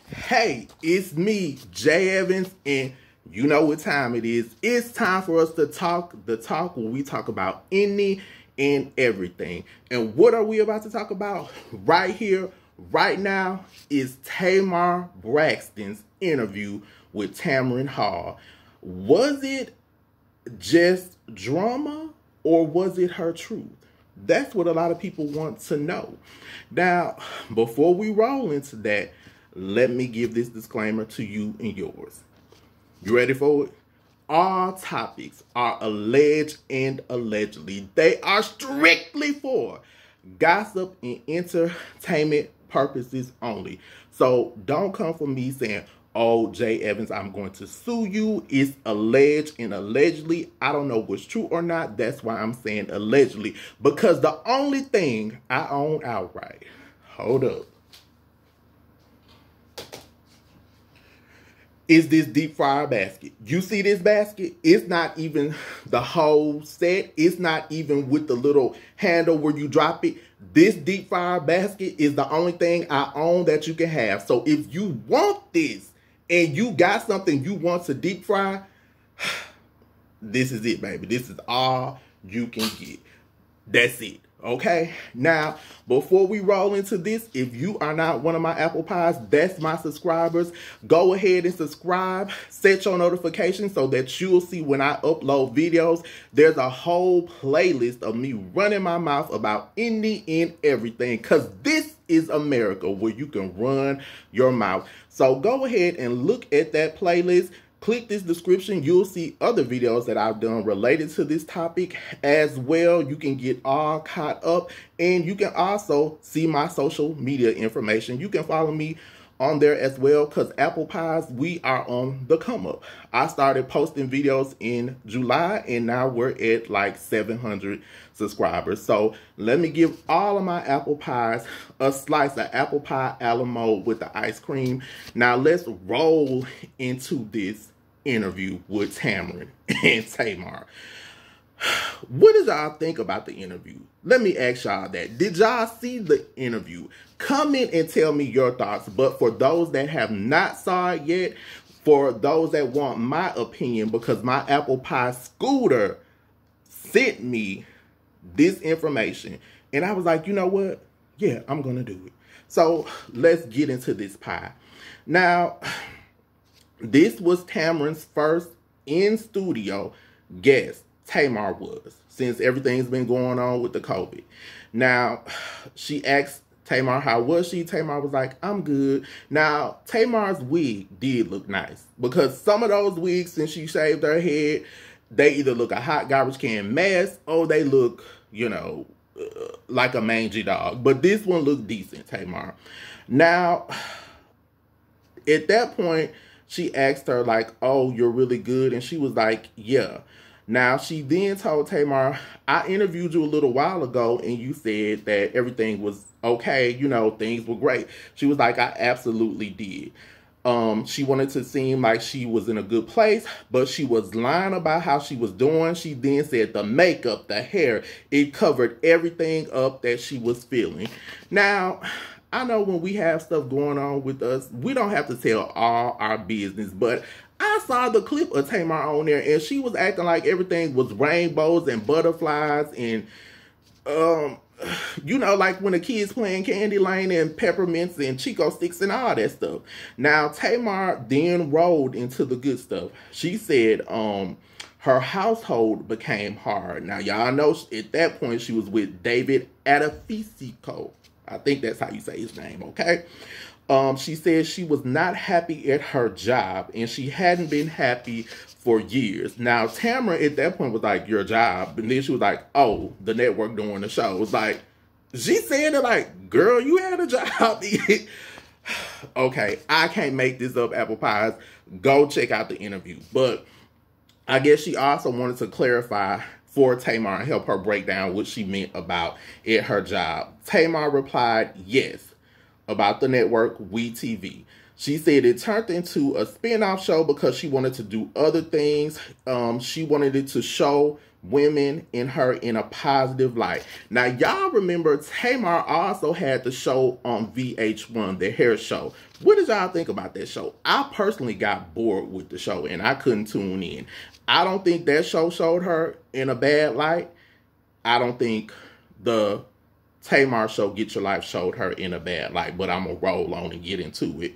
Hey, it's me, J.Evans, and you know what time it is. It's time for us to talk the talk where we talk about any and everything. And what are we about to talk about right here, right now, is Tamar Braxton's interview with Tamron Hall. Was it just drama or was it her truth? That's what a lot of people want to know. Now, before we roll into that, let me give this disclaimer to you and yours. You ready for it? All topics are alleged and allegedly. They are strictly for gossip and entertainment purposes only. So don't come for me saying, oh, J.Evans, I'm going to sue you. It's alleged and allegedly. I don't know what's true or not. That's why I'm saying allegedly. Because the only thing I own outright, hold up, is this deep fryer basket. You see this basket? It's not even the whole set. It's not even with the little handle where you drop it. This deep fryer basket is the only thing I own that you can have. So if you want this and you got something you want to deep fry, this is it, baby. This is all you can get. That's it. Okay, now, before we roll into this, if you are not one of my apple pies, that's my subscribers, go ahead and subscribe, set your notifications so that you'll see when I upload videos. There's a whole playlist of me running my mouth about any and everything, because this is America where you can run your mouth. So go ahead and look at that playlist. Click this description. You'll see other videos that I've done related to this topic as well. You can get all caught up, and you can also see my social media information. You can follow me on there as well, because Apple Pies, we are on the come up. I started posting videos in July, and now we're at like 700 subscribers. So let me give all of my apple pies a slice of apple pie a la mode with the ice cream. Now let's roll into this interview with Tamron and Tamar. What did y'all think about the interview? Let me ask y'all that. Did y'all see the interview? Comment and tell me your thoughts. But for those that have not saw it yet, for those that want my opinion, because my apple pie scooter sent me this information, and I was like, you know what? Yeah, I'm gonna do it. So let's get into this pie. Now, this was Tamron's first in-studio guest. Tamar was, since everything's been going on with the COVID. Now, she asked Tamar, how was she? Tamar was like, I'm good. Now, Tamar's wig did look nice, because some of those wigs, since she shaved her head, they either look a hot garbage can mess or they look, you know, like a mangy dog. But this one looked decent, Tamar. Now, at that point, she asked her like, oh, you're really good? And she was like, yeah. Now, she then told Tamar, I interviewed you a little while ago and you said that everything was okay. You know, things were great. She was like, I absolutely did. She wanted to seem like she was in a good place, but she was lying about how she was doing. She then said the makeup, the hair, it covered everything up that she was feeling. Now, I know when we have stuff going on with us, we don't have to tell all our business, but I saw the clip of Tamar on there, and she was acting like everything was rainbows and butterflies and, you know, like when the kids playing Candy Lane and peppermints and Chico sticks and all that stuff. Now, Tamar then rolled into the good stuff. She said, her household became hard. Now, y'all know at that point she was with David Adefisico. I think that's how you say his name, okay? She said she was not happy at her job, and she hadn't been happy for years. Now, Tamara at that point was like, your job. And then she was like, oh, the network doing the show. It was like, she said it like, girl, you had a job. Okay, I can't make this up, apple pies. Go check out the interview. But I guess she also wanted to clarify for Tamar and help her break down what she meant about at her job. Tamar replied, yes, about the network WeTV. She said it turned into a spin-off show because she wanted to do other things. She wanted it to show women in her in a positive light. Now, y'all remember Tamar also had the show on VH1, the hair show. What did y'all think about that show? I personally got bored with the show and I couldn't tune in. I don't think that show showed her in a bad light. I don't think the Tamar show, Get Your Life, showed her in a bad light, but I'm going to roll on and get into it.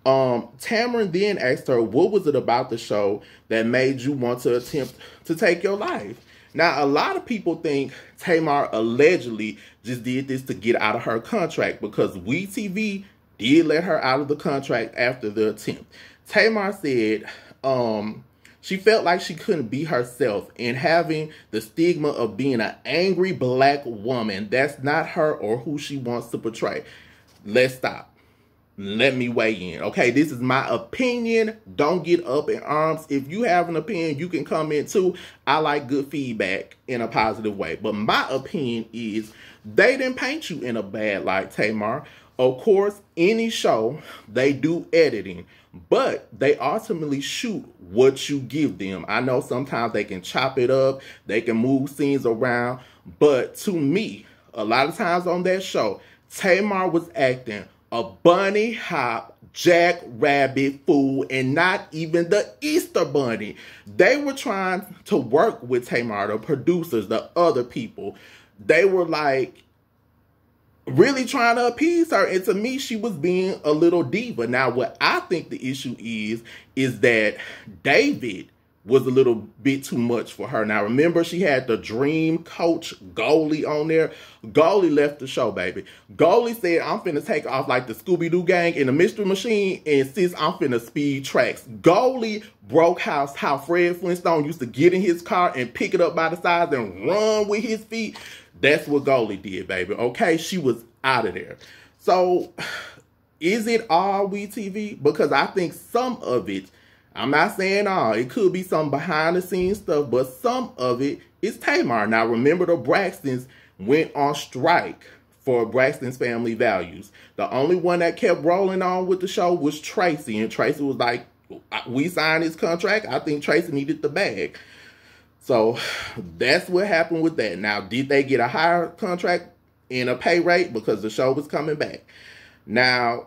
Tamron then asked her, what was it about the show that made you want to attempt to take your life? Now, a lot of people think Tamar allegedly just did this to get out of her contract because WeTV did let her out of the contract after the attempt. Tamar said she felt like she couldn't be herself, and having the stigma of being an angry black woman, that's not her or who she wants to portray. Let's stop. Let me weigh in. Okay, this is my opinion. Don't get up in arms. If you have an opinion, you can comment too. I like good feedback in a positive way. But my opinion is they didn't paint you in a bad light, Tamar. Of course, any show, they do editing, but they ultimately shoot what you give them. I know sometimes they can chop it up, they can move scenes around, but to me, a lot of times on that show, Tamar was acting a bunny hop, jackrabbit fool, and not even the Easter bunny. They were trying to work with Tamar, the producers, the other people. They were like really trying to appease her, and to me, she was being a little diva. Now, what I think the issue is that David was a little bit too much for her. Now, remember, she had the dream coach Goalie on there. Goalie left the show, baby. Goalie said, I'm finna take off like the Scooby-Doo gang in the Mystery Machine, and sis, I'm finna speed tracks. Goalie broke how Fred Flintstone used to get in his car and pick it up by the sides and run with his feet. That's what Goalie did, baby. Okay, she was out of there. So, is it all WeTV? Because I think some of it, I'm not saying all, it could be some behind the scenes stuff, but some of it is Tamar. Now, remember, the Braxtons went on strike for Braxton's family values. The only one that kept rolling on with the show was Tracy, and Tracy was like, we signed his contract. I think Tracy needed the bag. So that's what happened with that. Now, did they get a higher contract and a pay rate because the show was coming back? Now,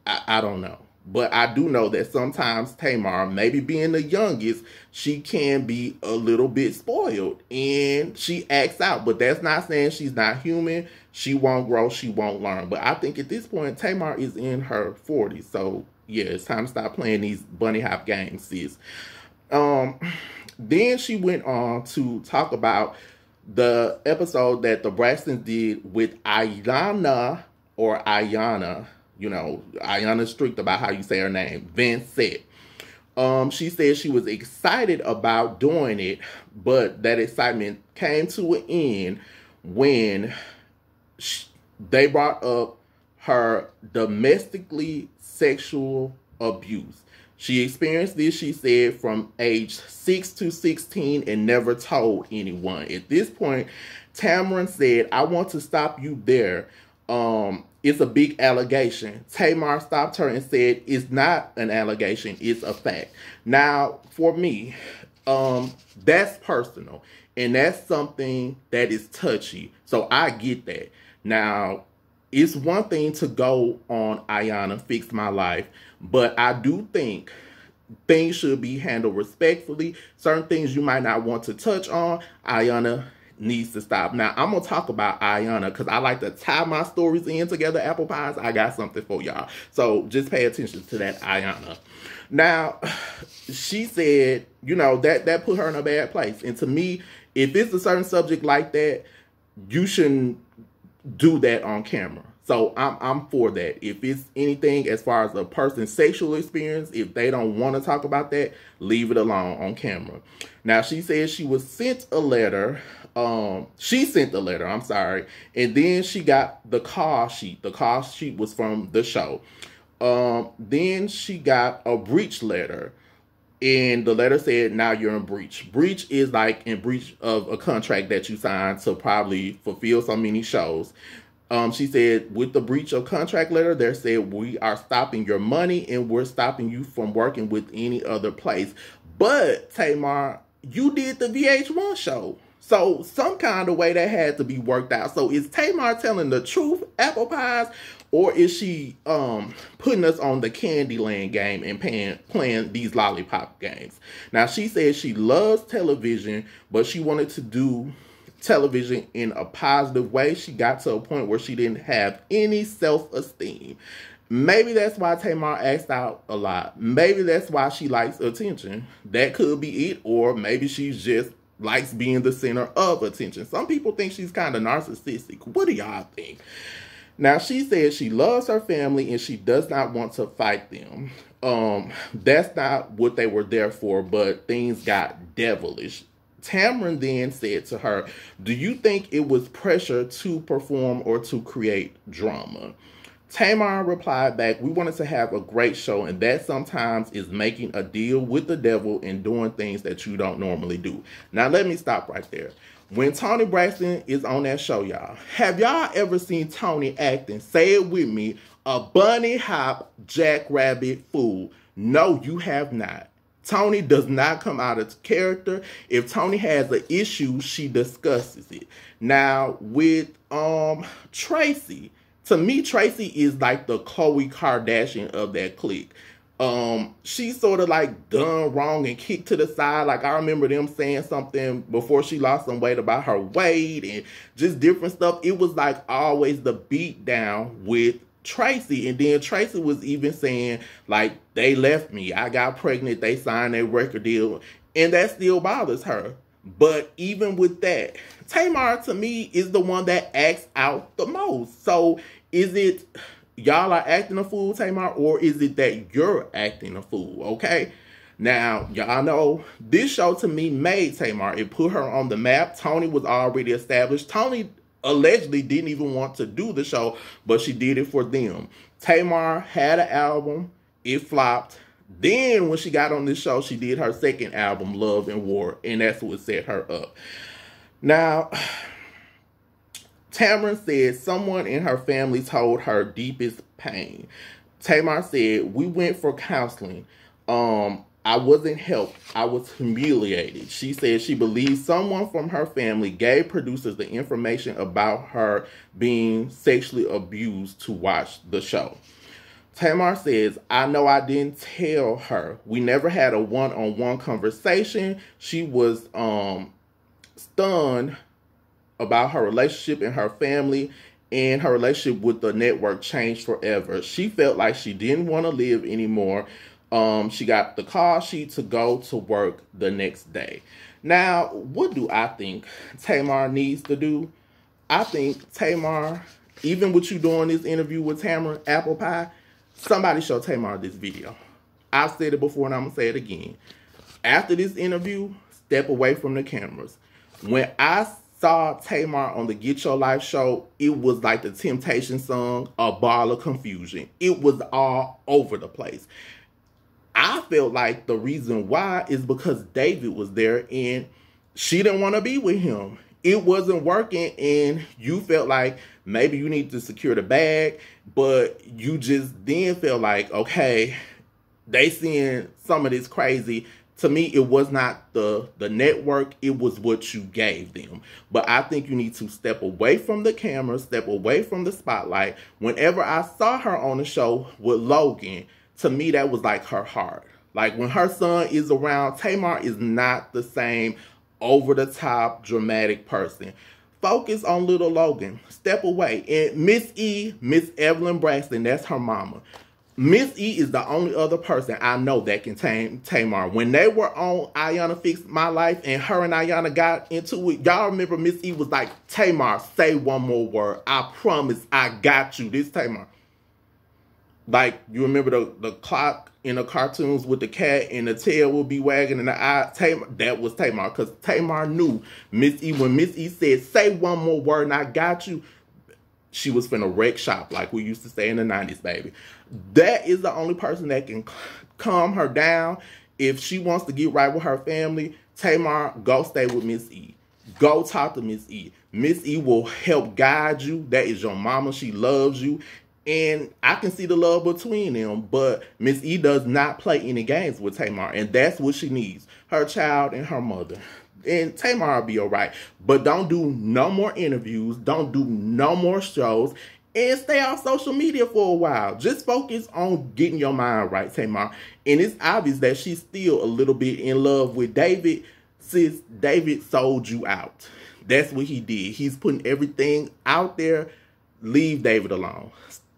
I don't know. But I do know that sometimes Tamar, maybe being the youngest, she can be a little bit spoiled and she acts out. But that's not saying she's not human. She won't grow. She won't learn. But I think at this point, Tamar is in her 40s. So, yeah, it's time to stop playing these bunny hop games, sis. Then she went on to talk about the episode that the Braxtons did with Iyanla, you know, Iyanla's strict about how you say her name, Vanzant. She said she was excited about doing it, but that excitement came to an end when they brought up her domestically sexual abuse. She experienced this, she said, from age 6 to 16 and never told anyone. At this point, Tamron said, I want to stop you there. It's a big allegation. Tamar stopped her and said, it's not an allegation, it's a fact. Now, for me, that's personal. And that's something that is touchy. So I get that. Now, it's one thing to go on Iyanla, Fix My Life, but I do think things should be handled respectfully. Certain things you might not want to touch on, Iyanla needs to stop. Now, I'm going to talk about Iyanla because I like to tie my stories in together, apple pies. I got something for y'all. So just pay attention to that, Iyanla. Now, she said, you know, that put her in a bad place. And to me, if it's a certain subject like that, you shouldn't do that on camera. So I'm for that. If it's anything as far as a person's sexual experience, if they don't want to talk about that, leave it alone on camera. Now, she said she was sent a letter. She sent the letter, I'm sorry. And then she got the call sheet. The call sheet was from the show. Then she got a breach letter. And the letter said, now you're in breach. Breach is like in breach of a contract that you signed to probably fulfill so many shows. She said, with the breach of contract letter, they said, we are stopping your money and we're stopping you from working with any other place. But, Tamar, you did the VH1 show. So some kind of way that had to be worked out. So is Tamar telling the truth, apple pies, or is she putting us on the Candyland game and playing these lollipop games? Now, she says she loves television, but she wanted to do television in a positive way. She got to a point where she didn't have any self-esteem. Maybe that's why Tamar acts out a lot. Maybe that's why she likes attention. That could be it. Or maybe she's just likes being the center of attention. Some people think she's kind of narcissistic. What do y'all think? Now, she says she loves her family and she does not want to fight them. That's not what they were there for, but things got devilish. Tamron then said to her, do you think it was pressure to perform or to create drama? Tamar replied back, we wanted to have a great show, and that sometimes is making a deal with the devil and doing things that you don't normally do. Now, let me stop right there. When Toni Braxton is on that show, y'all, have y'all ever seen Toni acting, say it with me, a bunny hop jackrabbit fool? No, you have not. Toni does not come out of character. If Toni has an issue, she discusses it. Now, with Tracy, to me, Tracy is like the Khloe Kardashian of that clique. She's sort of like done wrong and kicked to the side. Like, I remember them saying something before she lost some weight about her weight and just different stuff. It was like always the beat down with Tracy. And then Tracy was even saying, like, they left me. I got pregnant. They signed a record deal. And that still bothers her. But even with that, Tamar, to me, is the one that acts out the most. So is it y'all are acting a fool, Tamar, or is it that you're acting a fool, okay? Now, y'all know this show to me made Tamar. It put her on the map. Toni was already established. Toni allegedly didn't even want to do the show, but she did it for them. Tamar had an album. It flopped. Then when she got on this show, she did her second album, Love and War, and that's what set her up. Now, Tamron said someone in her family told her deepest pain. Tamar said, we went for counseling. I wasn't helped. I was humiliated. She said she believes someone from her family gave producers the information about her being sexually abused to watch the show. Tamar says, I know I didn't tell her. We never had a one-on-one conversation. She was stunned about her relationship and her family, and her relationship with the network changed forever. She felt like she didn't want to live anymore. She got the call sheet to go to work the next day. Now, what do I think Tamar needs to do? I think Tamar, even with you doing this interview with Tamron Apple Pie, somebody show Tamar this video. I've said it before and I'm going to say it again. After this interview, step away from the cameras. When I saw Tamar on the Get Your Life show, it was like the Temptation song, a ball of confusion. It was all over the place. I felt like the reason why is because David was there and she didn't want to be with him. It wasn't working and you felt like maybe you need to secure the bag, but you just then felt like, okay, they seeing some of this crazy. To me, it was not the network. It was what you gave them. But I think you need to step away from the camera, step away from the spotlight. Whenever I saw her on the show with Logan, to me, that was like her heart. Like when her son is around, Tamar is not the same over-the-top dramatic person. Focus on little Logan. Step away. And Miss Evelyn Braxton, that's her mama. Miss E is the only other person I know that can tame Tamar. When they were on Iyanla Fix My Life and her and Iyanla got into it, y'all remember Miss E was like, Tamar, say one more word. I promise I got you. This Tamar. Like, you remember the clock in the cartoons with the cat and the tail will be wagging and the eye? Tamar, that was Tamar. Because Tamar knew Miss E, when Miss E said, say one more word and I got you, she was finna wreck shop, like we used to say in the 90s, baby. That is the only person that can calm her down. If she wants to get right with her family, Tamar, go stay with Miss E. Go talk to Miss E. Miss E will help guide you. That is your mama. She loves you. And I can see the love between them, but Miss E does not play any games with Tamar, and that's what she needs. Her child and her mother. And Tamar will be all right. But don't do no more interviews. Don't do no more shows. And stay off social media for a while. Just focus on getting your mind right, Tamar. And it's obvious that she's still a little bit in love with David, since David sold you out. That's what he did. He's putting everything out there. Leave David alone.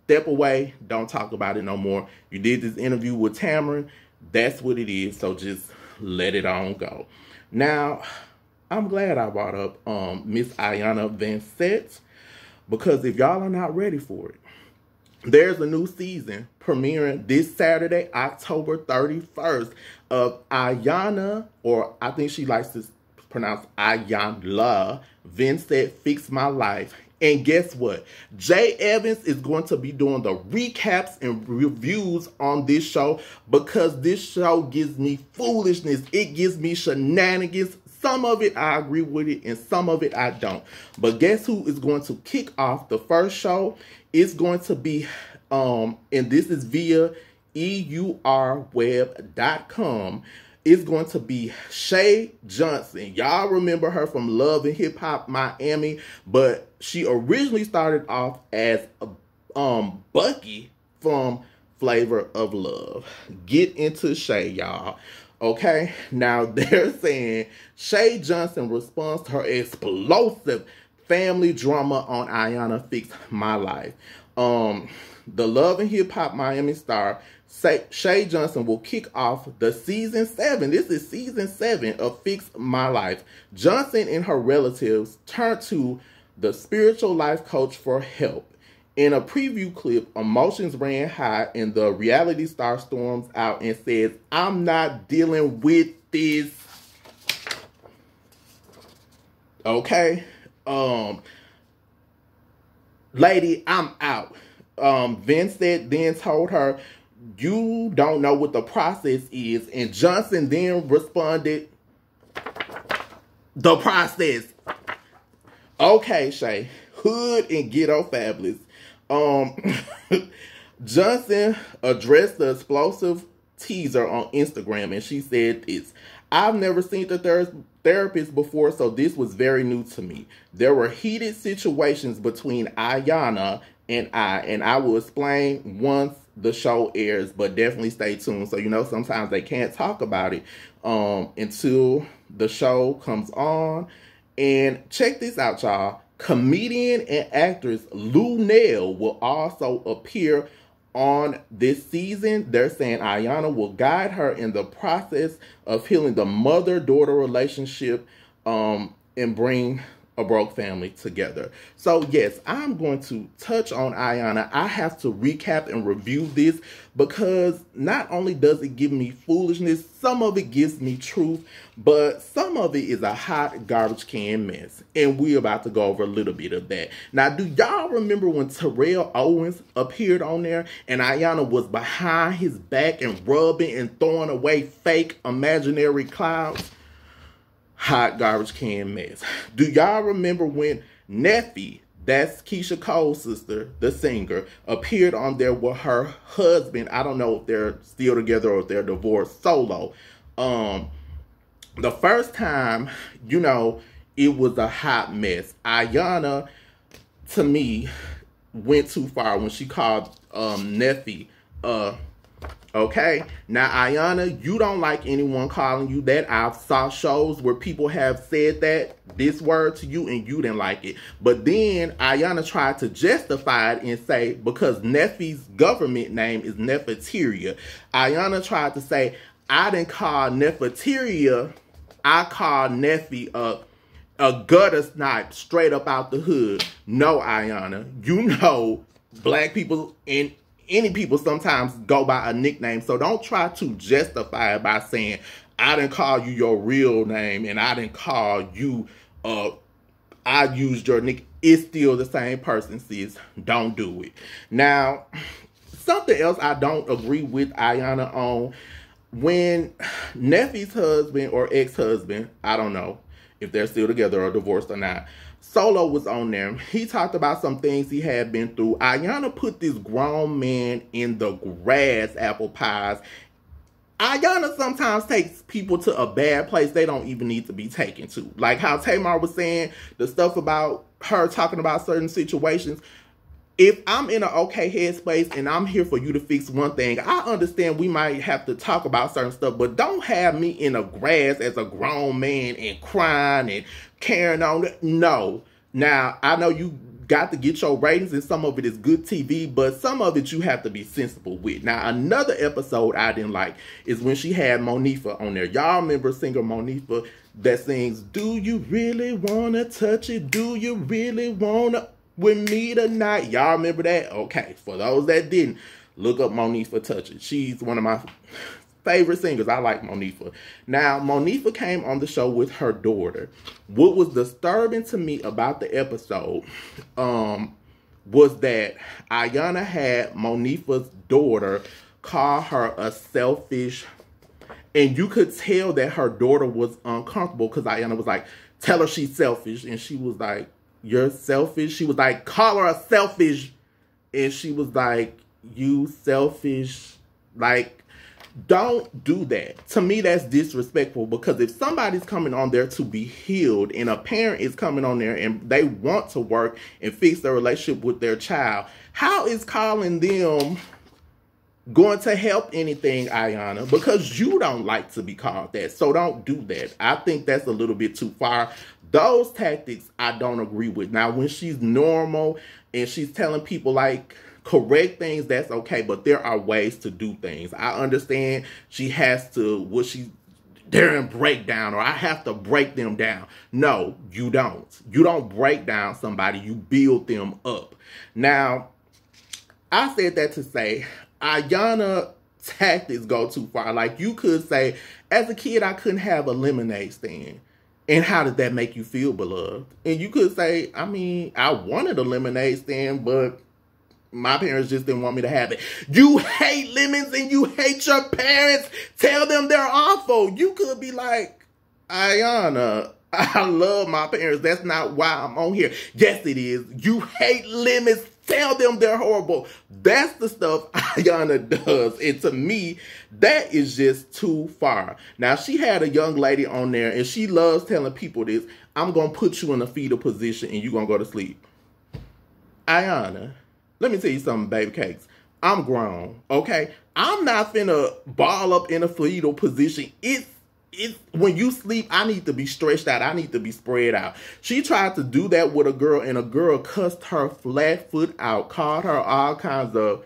Step away. Don't talk about it no more. You did this interview with Tamron. That's what it is. So just let it on go. Now, I'm glad I brought up Miss Iyanla Vanzant, because if y'all are not ready for it, there's a new season premiering this Saturday, October 31st, of Iyanla, or I think she likes to pronounce Iyanla Vanzant, Fix My Life. And guess what? J.Evans is going to be doing the recaps and reviews on this show, because this show gives me foolishness. It gives me shenanigans. Some of it I agree with it, and some of it I don't. But guess who is going to kick off the first show? It's going to be, and this is via EURweb.com. It's going to be Shay Johnson. Y'all remember her from Love and Hip Hop Miami, but she originally started off as Bucky from Flavor of Love. Get into Shay, y'all. Okay, now they're saying Shay Johnson responds to her explosive family drama on Iyanla Fix My Life. The Love and Hip Hop Miami star Shay Johnson will kick off the season 7. This is season 7 of Fix My Life. Johnson and her relatives turn to the spiritual life coach for help. In a preview clip, emotions ran high and the reality star storms out and says, "I'm not dealing with this." Okay. Lady, I'm out. Vincent then told her, "You don't know what the process is." And Johnson then responded, "The process." Okay, Shay. Hood and ghetto fabulous. Johnson addressed the explosive teaser on Instagram, and she said this: "I've never seen the therapist before, so this was very new to me. There were heated situations between Iyanla and I will explain once the show airs, but definitely stay tuned." So, sometimes they can't talk about it until the show comes on. And check this out, y'all. Comedian and actress Lou Nell will also appear on this season. They're saying Iyanla will guide her in the process of healing the mother-daughter relationship and bring a broke family together. So yes, I'm going to touch on Iyanla. I have to recap and review this because not only does it give me foolishness, some of it gives me truth, but some of it is a hot garbage can mess. And we're about to go over a little bit of that. Now, do y'all remember when Terrell Owens appeared on there and Iyanla was behind his back and rubbing and throwing away fake imaginary clouds? Hot garbage can mess. Do y'all remember when Neffy, that's Keisha Cole's sister, the singer, appeared on there with her husband? I don't know if they're still together or if they're divorced, solo. The first time, it was a hot mess. Iyanla, to me, went too far when she called Neffy okay, now Iyanla, you don't like anyone calling you that. I've saw shows where people have said this word to you and you didn't like it. But then Iyanla tried to justify it and say, because Neffy's government name is Neferteria, Iyanla tried to say, I didn't call Neferteria, I called Neffy a gutter snipe straight up out the hood. No, Iyanla, black people and any people sometimes go by a nickname, so don't try to justify it by saying, I didn't call you your real name and I didn't call you, I used your nick. It's still the same person, sis. Don't do it. Now, something else I don't agree with Iyanla on, when Neffy's husband or ex-husband, I don't know if they're still together or divorced or not, Solo was on there. He talked about some things he had been through. Iyanla put this grown man in the grass, apple pies. Iyanla sometimes takes people to a bad place they don't even need to be taken to. Like how Tamar was saying, the stuff about her talking about certain situations. If I'm in an okay headspace and I'm here for you to fix one thing, I understand we might have to talk about certain stuff, but don't have me in the grass as a grown man and crying and carrying on. No. Now, I know you got to get your ratings and some of it is good TV, but some of it you have to be sensible with. Now, another episode I didn't like is when she had Monifa on there. Y'all remember singer Monifa that sings, "Do you really want to touch it? Do you really want to with me tonight?" Y'all remember that? Okay, for those that didn't, look up Monifa Touch It. She's one of my favorite singers. I like Monifa. Now, Monifa came on the show with her daughter. What was disturbing to me about the episode was that Iyanla had Monifa's daughter call her a selfish, and you could tell that her daughter was uncomfortable because Iyanla was like, "Tell her she's selfish," and she was like, "You're selfish?" She was like, "Call her a selfish," and she was like, "You selfish?" Like, don't do that. To me, that's disrespectful, because if somebody's coming on there to be healed and a parent is coming on there and they want to work and fix their relationship with their child, how is calling them going to help anything, Iyanla? Because you don't like to be called that. So don't do that. I think that's a little bit too far. Those tactics I don't agree with. Now, when she's normal and she's telling people like correct things, that's okay, but there are ways to do things. I understand she has to, they're in breakdown, or I have to break them down. No, you don't. You don't break down somebody, you build them up. Now, I said that to say, Iyanla tactics go too far. Like, you could say, as a kid, I couldn't have a lemonade stand. And how did that make you feel, beloved? And you could say, I mean, I wanted a lemonade stand, but my parents just didn't want me to have it. You hate lemons and you hate your parents. Tell them they're awful. You could be like, Iyanla, I love my parents. That's not why I'm on here. Yes, it is. You hate lemons. Tell them they're horrible. That's the stuff Iyanla does. And to me, that is just too far. Now, she had a young lady on there, and she loves telling people this. I'm going to put you in a fetal position, and you're going to go to sleep. Iyanla, let me tell you something, baby cakes. I'm grown, okay? I'm not finna ball up in a fetal position. It's when you sleep, I need to be stretched out. I need to be spread out. She tried to do that with a girl, and a girl cussed her flat foot out, called her all kinds of,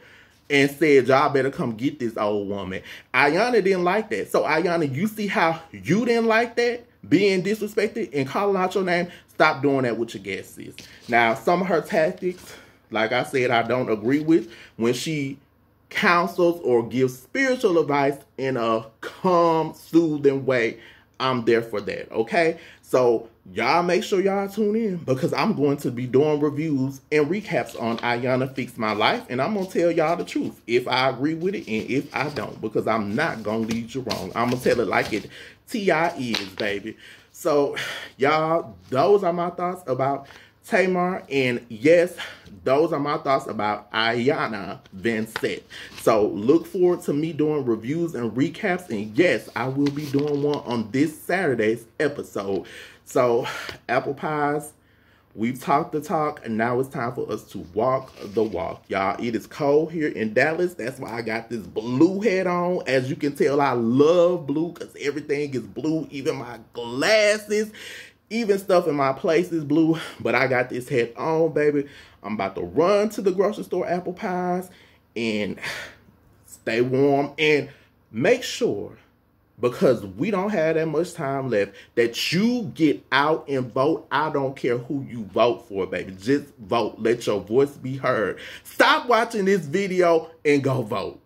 and said, y'all better come get this old woman. Iyanla didn't like that. So, Iyanla, you see how you didn't like that? Being disrespected and calling out your name? Stop doing that with your guests, sis. Now, some of her tactics, like I said, I don't agree with. When she counsels or gives spiritual advice in a calm, soothing way, I'm there for that, okay? So, y'all make sure y'all tune in, because I'm going to be doing reviews and recaps on Iyanla Fix My Life, and I'm going to tell y'all the truth, if I agree with it and if I don't, because I'm not going to lead you wrong. I'm going to tell it like it T.I. is, baby. So, y'all, those are my thoughts about Tamar, and yes, those are my thoughts about Iyanla Vanzant. So look forward to me doing reviews and recaps, and yes, I will be doing one on this Saturday's episode. So, apple pies, we've talked the talk, and now it's time for us to walk the walk. Y'all, it is cold here in Dallas. That's why I got this blue hat on. As you can tell, I love blue because everything is blue, even my glasses. Even stuff in my place is blue, but I got this hat on, baby. I'm about to run to the grocery store, apple pies, and stay warm. And make sure, because we don't have that much time left, that you get out and vote. I don't care who you vote for, baby. Just vote. Let your voice be heard. Stop watching this video and go vote.